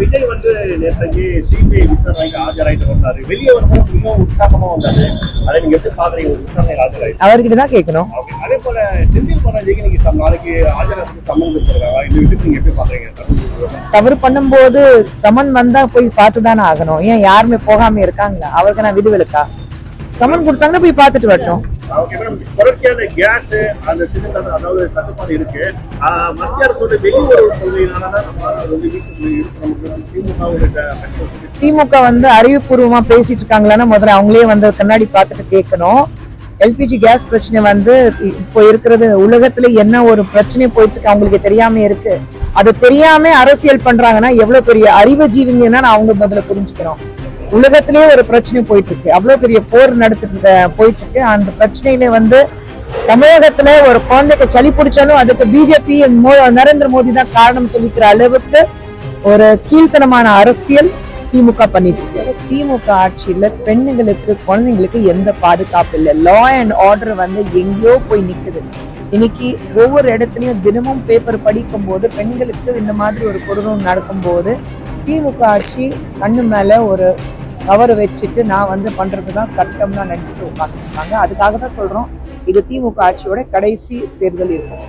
விஜய் வந்து நேற்றைக்கு சிபிஐ விசாரணைக்கு ஆஜராயிட்டு வந்தாரு. வெளியே வரும்போது மிகவும் உற்சாகமா வந்தாரு. அதை நீங்க எப்படி பாக்குறீங்க? விசாரணை ஆஜராயிட்டு அவர்கிட்ட தான் கேட்கணும். அதே போல செந்தில் பாலாஜிக்கு நீங்க நாளைக்கு ஆஜராக சம்மன் கொடுத்துருக்காங்க. இந்த விஷயத்தை நீங்க எப்படி பாக்குறீங்க? தவறு பண்ணும்போது சமன் வந்தா போய் பார்த்துதானே ஆகணும். ஏன் யாருமே போகாம இருக்காங்களா? அவருக்கு நான் விடுவிலக்கா? சமன் கொடுத்தாங்கன்னா போய் பார்த்துட்டு வரட்டும். தொடர்ச்சியான கேஸ் அந்த சிலிண்டர் அதாவது தட்டுப்பாடு இருக்கு. மத்திய அரசோட வெளியுறவு கொள்கையினாலதான் திமுக வந்து அறிவுபூர்வமா பேசிட்டு இருக்காங்களான்னு முதல்ல அவங்களே வந்து கண்ணாடி பார்த்துட்டு கேட்கணும். எல்பிஜி கேஸ் பிரச்சனை வந்து இப்போ இருக்கிறது உலகத்துல என்ன ஒரு பிரச்சனை போயிட்டு இருக்கு அவங்களுக்கு தெரியாம இருக்கு. அது தெரியாம அரசியல் பண்றாங்கன்னா எவ்வளவு பெரிய அறிவு ஜீவிங்கன்னா அவங்க முதல்ல புரிஞ்சுக்கிறோம். உலகத்திலேயே ஒரு பிரச்சனை போயிட்டு இருக்கு. அவ்வளவு பெரிய போர் நடத்திட்டு போயிட்டு இருக்கு. அந்த பிரச்சனையில வந்து தமிழகத்துல ஒரு குழந்தைக்கு சளி பிடிச்சாலும் அதுக்கு பிஜேபி நரேந்திர மோடி தான் காரணம் சொல்லிக்கிற அளவுக்கு ஒரு கீழ்த்தனமான அரசியல் திமுக பண்ணிட்டு இருக்கு. திமுக ஆட்சியில பெண்ணுங்களுக்கு குழந்தைங்களுக்கு எந்த பாதுகாப்பு இல்லை. லா அண்ட் ஆர்டர் வந்து எங்கேயோ போய் நிக்குது. இன்னைக்கு ஒவ்வொரு இடத்துலயும் தினமும் பேப்பர் படிக்கும் போது பெண்களுக்கு இந்த மாதிரி ஒரு கொடூரம் நடக்கும் போது திமுக ஆட்சி கண்ணு மேல ஒரு கவரை வச்சுட்டு நான் வந்து பண்றதுதான் சட்டம்னா நினைச்சிட்டு உட்காந்துருக்காங்க. அதுக்காக தான் சொல்றோம் இது திமுக ஆட்சியோட கடைசி தேர்தல் இருக்கும்.